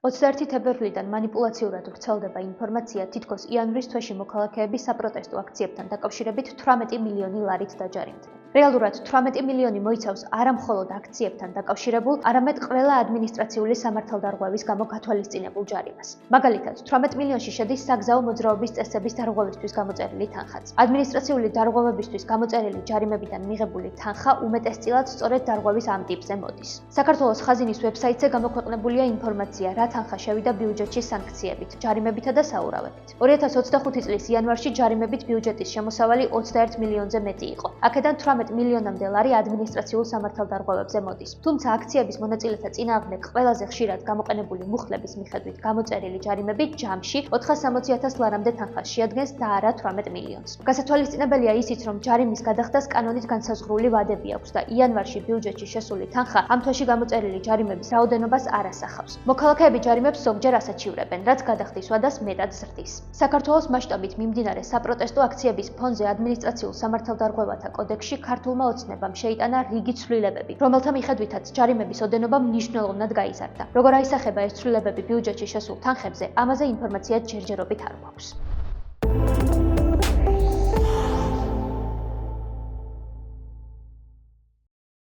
21 თებერვლიდან манипуლაციურად ვრცელდება ინფორმაცია, თითქოს იანვრის თვეში მოქალაქეები საპროტესტო აქციებთან დაკავშირებით 18 მილიონი ლარით დაჯარიმდნენ. რეალურად 18 მილიონი მოიცავს არა მხოლოდ აქციებთან დაკავშირებულ, არამედ ყველა ადმინისტრაციული სამართალდარღვევის გამო გათვალისწინებულ ჯარიმას. მაგალითად, 18 მილიონში შედის საგზაო მოძრაობის წესების დარღვევისთვის გამოწერილი თანხაც. ადმინისტრაციული დარღვევებისთვის გამოწერილი ჯარიმებიდან მიღებული თანხა უმეტესწილად სწორედ დარღვევის ამ ტიპზე მოდის. საქართველოს ხაზინის ვებსაიტზე გამოქვეყნებულია ინფორმაცია, რა თანხა შევიდა ბიუჯეტში სანქციებით, ჯარიმებითა და საურავებით. 2025 წლის იანვარში ჯარიმებით ბიუჯეტის შემოსავალი 21 მილიონზე მეტი იყო. აქედან 18 მილიონამდე ლარი ადმინისტრაციულ სამართალდარღვევებზე მოდის. თუმცა აქციების მონაწილეთა წინააღმდეგ ყველაზე ხშირად გამოყენებული მუხლების მიხედვით გამოწერილი ჯარიმები ჯამში 460,000 ლარამდე თანხას შეადგენს და არა 18 მილიონს. გასათვალისწინებელია ისიც, რომ ჯარიმის გადახდას კანონით განსაზღვრული ვადები აქვს და იანვარში ბიუჯეტში შესული თანხა ამ თვეში გამოწერილი ჯარიმების რაოდენობას არ ასახავს. მოქალაქეები ჯარიმებს ზოგჯერ ასაჩივრებენ, რაც გადახდის ვადას მეტად ზრდის. საქართველოს მასშტაბით მიმდინარე საპროტესტო აქციების ფონზე ადმინისტრაციულ სამართალდარღვევათა კოდექსში ქართულმა ოცნებამ შეიტანა რიგი ცვლილებები, რომელთა მიხედვითაც ჯარიმების ოდენობა მნიშვნელოვნად გაიზარდა. როგორ აისახება ეს ცვლილებები ბიუჯეტში შესულ თანხებზე, ამაზე ინფორმაცია ჯერჯერობით არ გვაქვს.